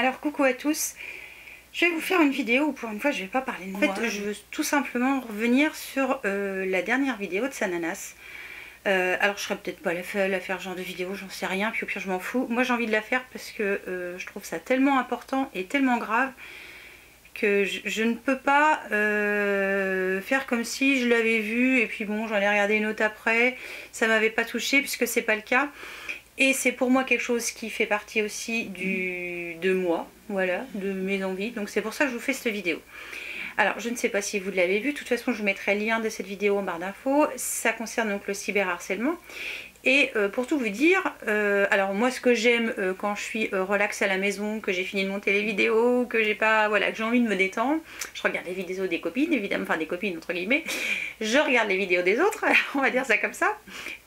Alors coucou à tous, je vais vous faire une vidéo où pour une fois je vais pas parler de moi. En fait je veux tout simplement revenir sur la dernière vidéo de Sananas. Alors je serais peut-être pas la faire ce genre de vidéo, j'en sais rien, puis au pire je m'en fous. Moi j'ai envie de la faire parce que je trouve ça tellement important et tellement grave que je ne peux pas faire comme si je l'avais vu et puis bon j'en ai regardé une autre après, ça m'avait pas touché puisque c'est pas le cas. Et c'est pour moi quelque chose qui fait partie aussi de moi, voilà, de mes envies. Donc c'est pour ça que je vous fais cette vidéo. Alors je ne sais pas si vous l'avez vu, de toute façon je vous mettrai le lien de cette vidéo en barre d'infos. Ça concerne donc le cyberharcèlement. Et pour tout vous dire, alors moi ce que j'aime quand je suis relax à la maison, que j'ai fini de monter les vidéos, que j'ai pas, voilà, que j'ai envie de me détendre, je regarde les vidéos des copines évidemment, enfin des copines entre guillemets, je regarde les vidéos des autres, on va dire ça comme ça,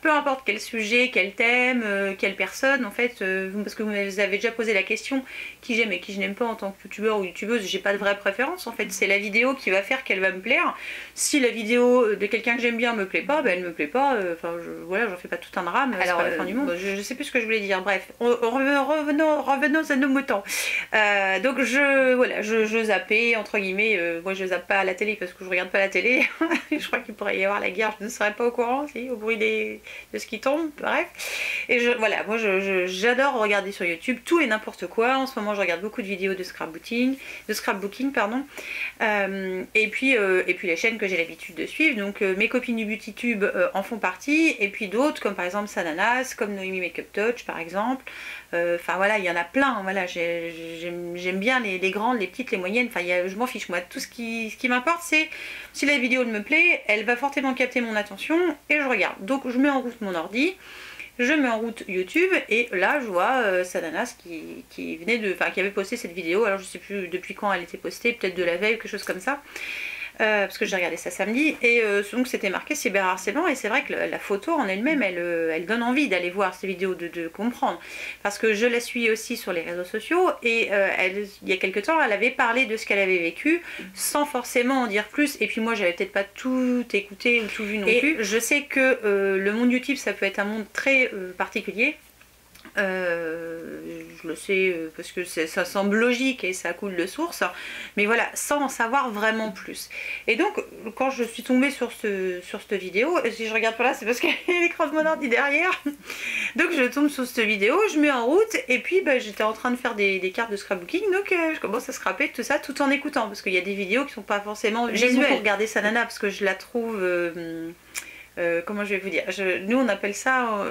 peu importe quel sujet, quel thème, quelle personne en fait, parce que vous avez déjà posé la question qui j'aime et qui je n'aime pas en tant que youtubeur ou youtubeuse, j'ai pas de vraie préférence en fait, c'est la vidéo qui va faire qu'elle va me plaire. Si la vidéo de quelqu'un que j'aime bien me plaît pas, ben elle me plaît pas, enfin voilà, j'en fais pas tout un drame, alors la fin du monde. Je sais plus ce que je voulais dire, bref, revenons à nos moutons. Donc je zappais entre guillemets, moi je zappe pas à la télé parce que je regarde pas la télé, je crois qu'il pourrait y avoir la guerre, je ne serais pas au courant si, au bruit de ce qui tombe, bref. Et voilà, moi j'adore regarder sur YouTube tout et n'importe quoi. En ce moment je regarde beaucoup de vidéos de scrapbooking pardon. Et puis les chaînes que j'ai l'habitude de suivre, donc mes copines du BeautyTube en font partie, et puis d'autres comme par exemple Sananas, comme Noémie Makeup Touch par exemple. Enfin voilà, il y en a plein, voilà, j'aime bien les grandes, les petites, les moyennes, enfin je m'en fiche moi, tout ce qui m'importe c'est si la vidéo me plaît, elle va fortement capter mon attention et je regarde. Donc je mets en route mon ordi, je mets en route YouTube et là je vois Sananas qui venait qui avait posté cette vidéo. Alors je sais plus depuis quand elle était postée, peut-être de la veille ou quelque chose comme ça, parce que j'ai regardé ça samedi, et donc c'était marqué cyberharcèlement, et c'est vrai que la photo en elle-même elle donne envie d'aller voir ces vidéos, de comprendre, parce que je la suis aussi sur les réseaux sociaux, et il y a quelque temps elle avait parlé de ce qu'elle avait vécu sans forcément en dire plus, et puis moi j'avais peut-être pas tout écouté ou tout vu non plus. Je sais que le monde YouTube ça peut être un monde très particulier. Je le sais parce que ça semble logique et ça coule de source, mais voilà, sans en savoir vraiment plus. Et donc quand je suis tombée sur cette vidéo, et si je regarde pas là c'est parce qu'il y a l'écran de mon ordi derrière, donc je tombe sur cette vidéo, je mets en route, et puis j'étais en train de faire des cartes de scrapbooking, donc je commence à scraper tout ça tout en écoutant, parce qu'il y a des vidéos qui sont pas forcément visuelles. Pour regarder Sanana parce que je la trouve comment je vais vous dire, nous on appelle ça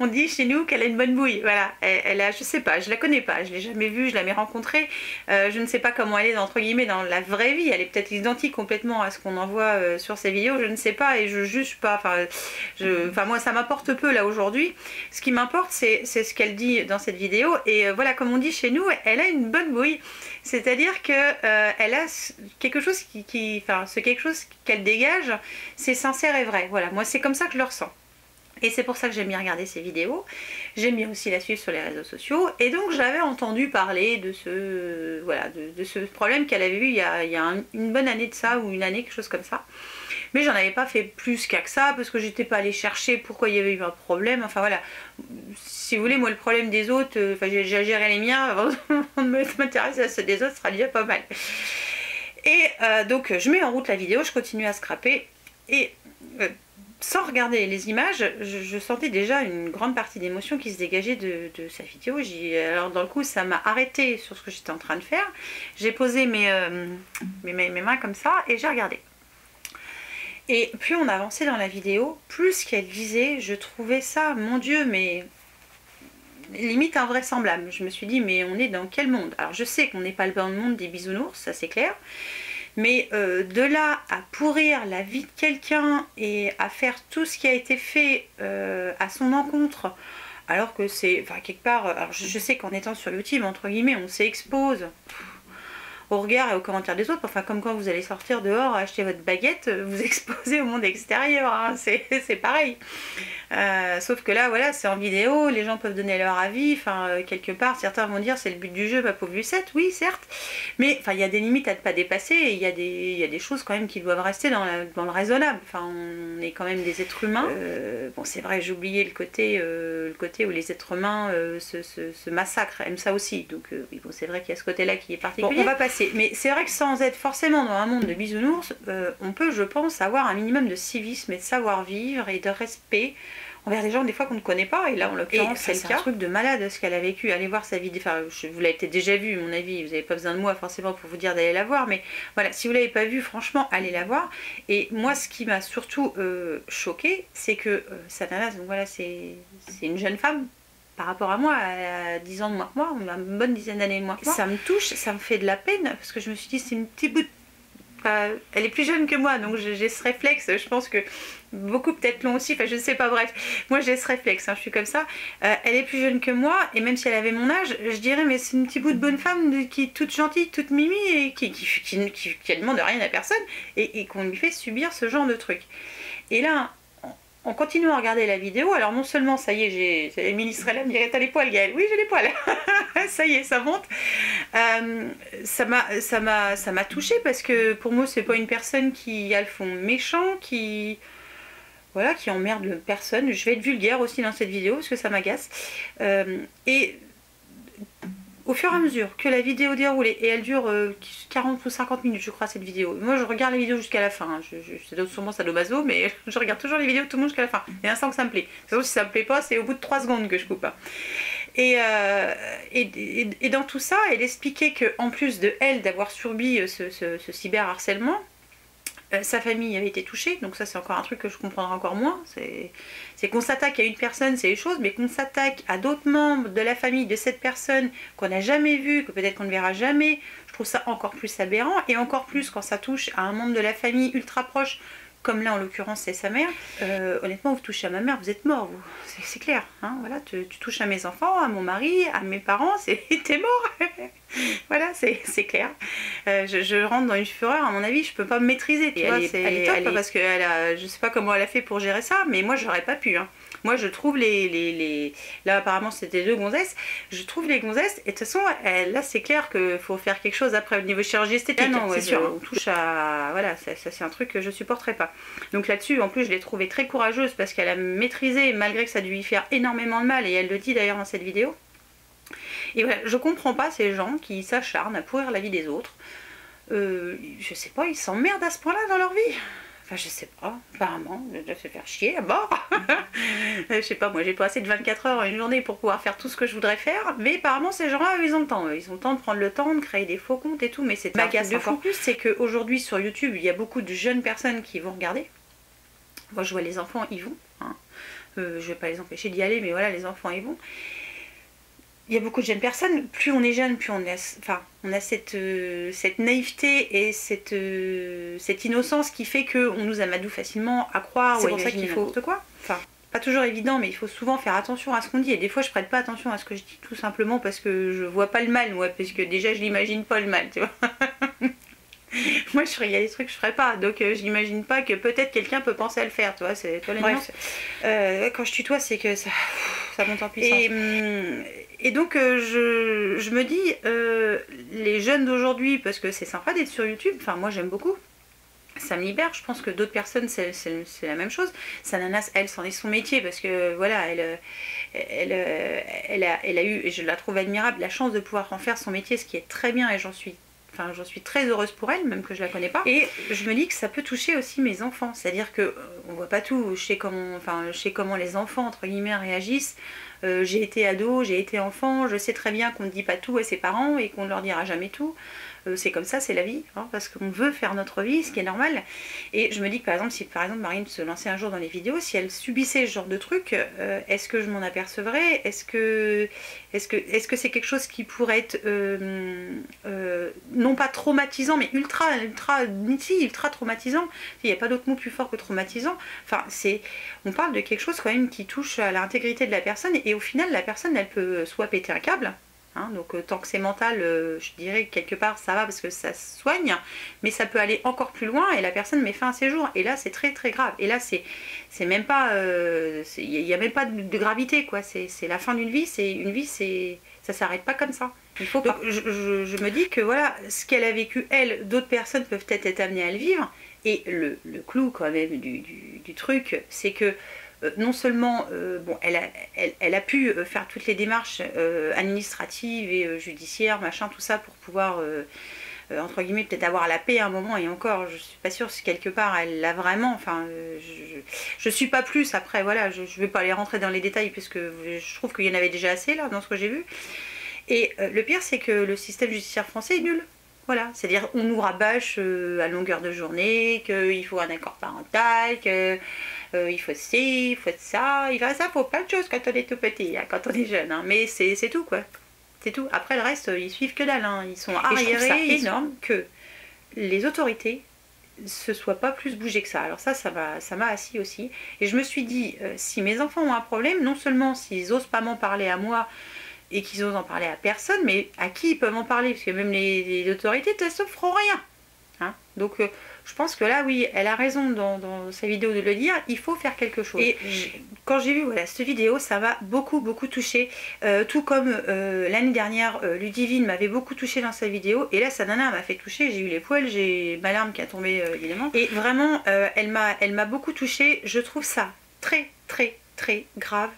on dit chez nous qu'elle a une bonne bouille, voilà, elle a, je sais pas, je la connais pas, je l'ai jamais vue, je l'ai jamais rencontrée, je ne sais pas comment elle est entre guillemets dans la vraie vie, elle est peut-être identique complètement à ce qu'on en voit sur ses vidéos, je ne sais pas, et je juge pas, enfin moi ça m'apporte peu là aujourd'hui, ce qui m'importe c'est ce qu'elle dit dans cette vidéo, et voilà, comme on dit chez nous, elle a une bonne bouille, c'est-à-dire que elle a quelque chose ce quelque chose qu'elle dégage, c'est sincère et vrai, voilà, moi c'est comme ça que je le ressens. Et c'est pour ça que j'aime bien regarder ses vidéos, j'aime bien aussi la suivre sur les réseaux sociaux, et donc j'avais entendu parler de ce problème qu'elle avait eu il y a une bonne année de ça, ou une année, quelque chose comme ça. Mais j'en avais pas fait plus qu'à ça, parce que j'étais pas allée chercher pourquoi il y avait eu un problème, enfin voilà. Si vous voulez, moi le problème des autres, j'ai géré les miens avant de m'intéresser à ceux des autres, ce sera déjà pas mal. Et donc je mets en route la vidéo, je continue à scraper, et sans regarder les images, je sentais déjà une grande partie d'émotion qui se dégageait de sa vidéo. Alors dans le coup, ça m'a arrêté sur ce que j'étais en train de faire. J'ai posé mes mains comme ça et j'ai regardé. Et plus on avançait dans la vidéo, plus ce qu'elle disait, je trouvais ça, mon Dieu, mais limite invraisemblable. Je me suis dit, mais on est dans quel monde? Alors je sais qu'on n'est pas dans le monde des bisounours, ça c'est clair. Mais de là à pourrir la vie de quelqu'un et à faire tout ce qui a été fait à son encontre, alors que c'est, enfin quelque part, alors je sais qu'en étant sur YouTube, entre guillemets, on s'expose au regard et aux commentaires des autres. Enfin, comme quand vous allez sortir dehors, acheter votre baguette, vous exposez au monde extérieur, hein. C'est pareil. Sauf que là, voilà, c'est en vidéo, les gens peuvent donner leur avis. Enfin, quelque part, certains vont dire c'est le but du jeu, ma pauvre Lucette. Oui, certes. Mais enfin, il y a des limites à ne pas dépasser et il y a des choses quand même qui doivent rester dans le raisonnable. Enfin, on est quand même des êtres humains. Bon, c'est vrai, j'ai oublié le côté où les êtres humains se massacrent, aiment ça aussi. Donc, oui, bon, c'est vrai qu'il y a ce côté-là qui est particulier. Bon, on va passer. Mais c'est vrai que sans être forcément dans un monde de bisounours, on peut, je pense, avoir un minimum de civisme et de savoir-vivre et de respect envers des gens des fois qu'on ne connaît pas, et là en l'occurrence c'est le cas. C'est un truc de malade ce qu'elle a vécu. Allez voir sa vidéo, enfin vous l'avez peut-être déjà vu, mon avis, vous n'avez pas besoin de moi forcément pour vous dire d'aller la voir, mais voilà, si vous l'avez pas vue, franchement allez la voir. Et moi ce qui m'a surtout choquée, c'est que Sananas, donc voilà, c'est une jeune femme par rapport à moi, à 10 ans de moins que moi, une bonne dizaine d'années de moins que moi. Ça me touche, ça me fait de la peine, parce que je me suis dit c'est une petite bout de... elle est plus jeune que moi, donc j'ai ce réflexe, je pense que beaucoup peut-être l'ont aussi, enfin je ne sais pas, bref, moi j'ai ce réflexe, hein, je suis comme ça. Elle est plus jeune que moi, et même si elle avait mon âge, je dirais mais c'est une petite bout de bonne femme qui est toute gentille, toute mimi, et qui ne demande rien à personne, et qu'on lui fait subir ce genre de truc. Et là, en continuant à regarder la vidéo, alors non seulement, ça y est, Émilie serait là, me dirait, t'as les poils Gaëlle? Oui, j'ai les poils. Ça y est, ça monte. Ça m'a touchée parce que pour moi, c'est pas une personne qui a le fond méchant, qui emmerde personne. Je vais être vulgaire aussi dans cette vidéo parce que ça m'agace. Et au fur et à mesure que la vidéo déroule, et elle dure 40 ou 50 minutes je crois cette vidéo, moi je regarde la vidéo jusqu'à la fin, c'est sûrement sadomaso, mais je regarde toujours les vidéos de tout le monde jusqu'à la fin, et l'instant que ça me plaît. Sauf si ça me plaît pas, c'est au bout de 3 secondes que je coupe. Et dans tout ça, elle expliquait qu'en plus de elle d'avoir subi ce cyberharcèlement, sa famille avait été touchée, donc ça c'est encore un truc que je comprendrai encore moins. C'est qu'on s'attaque à une personne, c'est les choses, mais qu'on s'attaque à d'autres membres de la famille de cette personne qu'on n'a jamais vu, que peut-être qu'on ne verra jamais, je trouve ça encore plus aberrant, et encore plus quand ça touche à un membre de la famille ultra proche, comme là en l'occurrence c'est sa mère. Honnêtement, vous touchez à ma mère, vous êtes mort, vous. C'est clair, hein, voilà, tu touches à mes enfants, à mon mari, à mes parents, t'es mort. Voilà, c'est clair. Je rentre dans une fureur, à mon avis, je peux pas me maîtriser. Tu vois, elle est top, parce que je sais pas comment elle a fait pour gérer ça, mais moi j'aurais pas pu. Hein. Moi je trouve là apparemment c'était 2 gonzesses, je trouve les gonzesses, et de toute façon là c'est clair qu'il faut faire quelque chose après au niveau chirurgie esthétique. Ah non, ouais, c'est sûr, on touche à... Voilà, ça c'est un truc que je supporterais pas. Donc là-dessus, en plus je l'ai trouvée très courageuse parce qu'elle a maîtrisé, malgré que ça a dû lui faire énormément de mal, et elle le dit d'ailleurs dans cette vidéo. Et voilà, je comprends pas ces gens qui s'acharnent à pourrir la vie des autres. Je sais pas, ils s'emmerdent à ce point-là dans leur vie. Enfin, je sais pas, apparemment, je dois se faire chier à mort. Je sais pas, moi j'ai pas assez de 24 heures une journée pour pouvoir faire tout ce que je voudrais faire, mais apparemment ces gens-là, ils ont le temps. Ils ont le temps de prendre le temps, de créer des faux comptes et tout, mais c'est m'agace encore plus, c'est qu'aujourd'hui sur YouTube, il y a beaucoup de jeunes personnes qui vont regarder. Moi je vois les enfants, ils vont. Hein. Je vais pas les empêcher d'y aller, mais voilà, les enfants, ils vont. Il y a beaucoup de jeunes personnes, plus on est jeune, plus on a cette naïveté et cette innocence qui fait qu'on nous amadoue facilement à croire. C'est pour ça qu'il faut n'importe quoi. Enfin, pas toujours évident, mais il faut souvent faire attention à ce qu'on dit. Et des fois, je prête pas attention à ce que je dis, tout simplement parce que je vois pas le mal, moi, parce que déjà, je n'imagine pas le mal, tu vois. Moi, il y a des trucs que je ferais pas, donc je n'imagine pas que peut-être quelqu'un peut penser à le faire, tu vois, c'est toi la nuance. Quand je tutoie, c'est que ça monte en puissance. Et donc, je me dis, les jeunes d'aujourd'hui, parce que c'est sympa d'être sur YouTube, enfin, moi j'aime beaucoup, ça me libère, je pense que d'autres personnes, c'est la même chose. Sananas, elle, c'en est son métier, parce que voilà, elle a eu, et je la trouve admirable, la chance de pouvoir en faire son métier, ce qui est très bien, et j'en suis très heureuse pour elle, même que je la connais pas. Et je me dis que ça peut toucher aussi mes enfants. C'est-à-dire que on voit pas tout. Je sais comment les enfants, entre guillemets, réagissent. J'ai été ado, j'ai été enfant, je sais très bien qu'on ne dit pas tout à ses parents et qu'on ne leur dira jamais tout. C'est comme ça, c'est la vie, hein, parce qu'on veut faire notre vie, ce qui est normal. Et je me dis que par exemple, si Marine se lançait un jour dans les vidéos, si elle subissait ce genre de truc, est-ce que je m'en apercevrais? Est-ce que c'est quelque chose qui pourrait être non pas traumatisant, mais ultra traumatisant? Il n'y a pas d'autre mot plus fort que traumatisant. Enfin, on parle de quelque chose quand même qui touche à l'intégrité de la personne, et au final, la personne, elle peut soit péter un câble, Hein, donc tant que c'est mental, je dirais que quelque part ça va parce que ça se soigne, mais ça peut aller encore plus loin et la personne met fin à ses jours. Et là c'est très très grave. Et là c'est même pas, il n'y a même pas de gravité quoi. C'est la fin d'une vie. C'est une vie, ça s'arrête pas comme ça. Il faut donc, je me dis que voilà, ce qu'elle a vécu elle, d'autres personnes peuvent peut-être être amenées à le vivre. Et le clou quand même du truc, c'est que non seulement bon, elle a pu faire toutes les démarches administratives et judiciaires, machin, tout ça pour pouvoir, entre guillemets, peut-être avoir la paix à un moment, et encore, je suis pas sûre si quelque part elle l'a vraiment, enfin, je suis pas plus, après, voilà, je vais pas aller rentrer dans les détails, puisque je trouve qu'il y en avait déjà assez, là, dans ce que j'ai vu. Et le pire, c'est que le système judiciaire français est nul. Voilà, c'est-à-dire on nous rabâche à longueur de journée qu'il faut un accord parental, qu'il faut ci, il faut ça, ça faut plein de choses quand on est tout petit, hein, quand on est jeune, hein. Mais c'est tout quoi, c'est tout. Après le reste, ils suivent que dalle, hein. Ils sont arriérés, énorme que les autorités se soient pas plus bougées que ça. Alors ça m'a assis aussi. Et je me suis dit, si mes enfants ont un problème, non seulement s'ils osent pas m'en parler à moi, et qu'ils osent en parler à personne, mais à qui ils peuvent en parler, parce que même les autorités ne se feront rien. Hein, donc je pense que là, oui, elle a raison dans sa vidéo de le dire, il faut faire quelque chose. Et quand j'ai vu voilà, cette vidéo, ça m'a beaucoup touchée, tout comme l'année dernière, Ludivine m'avait beaucoup touchée dans sa vidéo, et là, sa nana m'a fait toucher, j'ai eu les poils, j'ai ma larme qui a tombé évidemment, et vraiment, elle m'a beaucoup touchée. Je trouve ça très grave.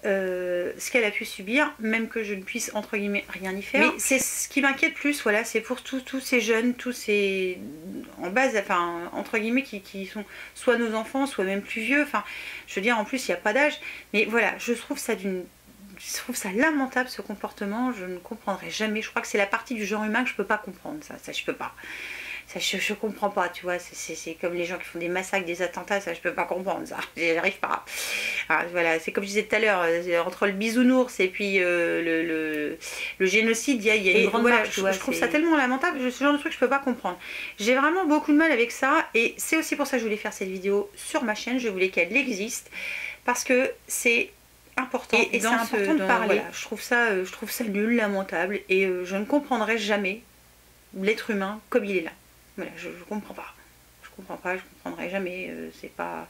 Ce qu'elle a pu subir, même que je ne puisse entre guillemets rien y faire. Mais c'est ce qui m'inquiète plus, voilà, c'est pour tous ces jeunes, tous ces en base, enfin entre guillemets qui sont soit nos enfants, soit même plus vieux. Enfin, je veux dire, en plus il n'y a pas d'âge, mais voilà, je trouve ça lamentable ce comportement. Je ne comprendrai jamais. Je crois que c'est la partie du genre humain que je peux pas comprendre. Ça je peux pas. Ça, je comprends pas, tu vois, c'est comme les gens qui font des massacres, des attentats, ça je peux pas comprendre ça, j'arrive pas. Alors, voilà, c'est comme je disais tout à l'heure, entre le bisounours et puis le génocide, il y a une grande marge, tu vois. Je trouve ça tellement lamentable, ce genre de truc je peux pas comprendre. J'ai vraiment beaucoup de mal avec ça, et c'est aussi pour ça que je voulais faire cette vidéo sur ma chaîne, je voulais qu'elle existe, parce que c'est important, et c'est important de parler. Voilà, je trouve ça nul, lamentable, et je ne comprendrai jamais l'être humain comme il est là. Voilà, je comprends pas. Je comprendrai jamais. C'est pas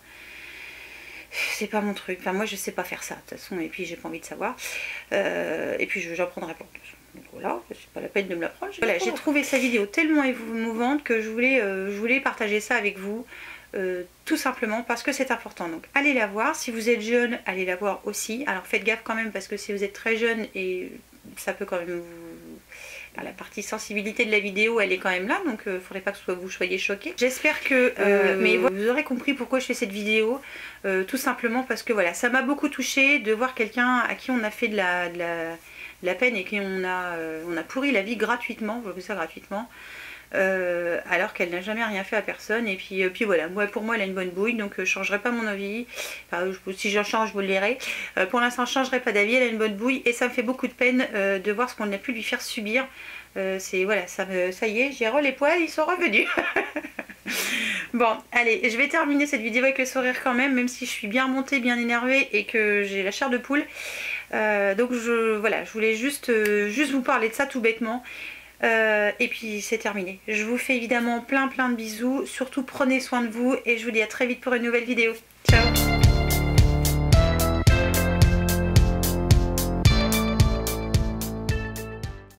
mon truc. Enfin, moi, je sais pas faire ça, de toute façon. Et puis, j'ai pas envie de savoir. Et puis, j'en prendrai pas. Donc voilà, c'est pas la peine de me l'apprendre. Voilà, j'ai trouvé sa vidéo tellement émouvante que je voulais partager ça avec vous. Tout simplement parce que c'est important. Donc, allez la voir. Si vous êtes jeune, allez la voir aussi. Alors, faites gaffe quand même, parce que si vous êtes très jeune, et ça peut quand même vous... La partie sensibilité de la vidéo, elle est quand même là, donc il ne faudrait pas que vous soyez choqués. J'espère que mais vous aurez compris pourquoi je fais cette vidéo, tout simplement parce que voilà, ça m'a beaucoup touchée de voir quelqu'un à qui on a fait de la peine et qui on a pourri la vie gratuitement, je veux ça gratuitement, alors qu'elle n'a jamais rien fait à personne. Et puis voilà, pour moi elle a une bonne bouille, donc je ne changerai pas mon avis. Enfin, si j'en change, je vous le dirai. Pour l'instant, je ne changerai pas d'avis, elle a une bonne bouille, et ça me fait beaucoup de peine de voir ce qu'on a pu lui faire subir. Voilà, ça y est, j'ai les poils, ils sont revenus. Bon, allez, je vais terminer cette vidéo avec le sourire quand même si je suis bien remontée, bien énervée et que j'ai la chair de poule. Donc voilà, je voulais juste vous parler de ça tout bêtement. Et puis c'est terminé. Je vous fais évidemment plein de bisous. Surtout prenez soin de vous et je vous dis à très vite pour une nouvelle vidéo. Ciao!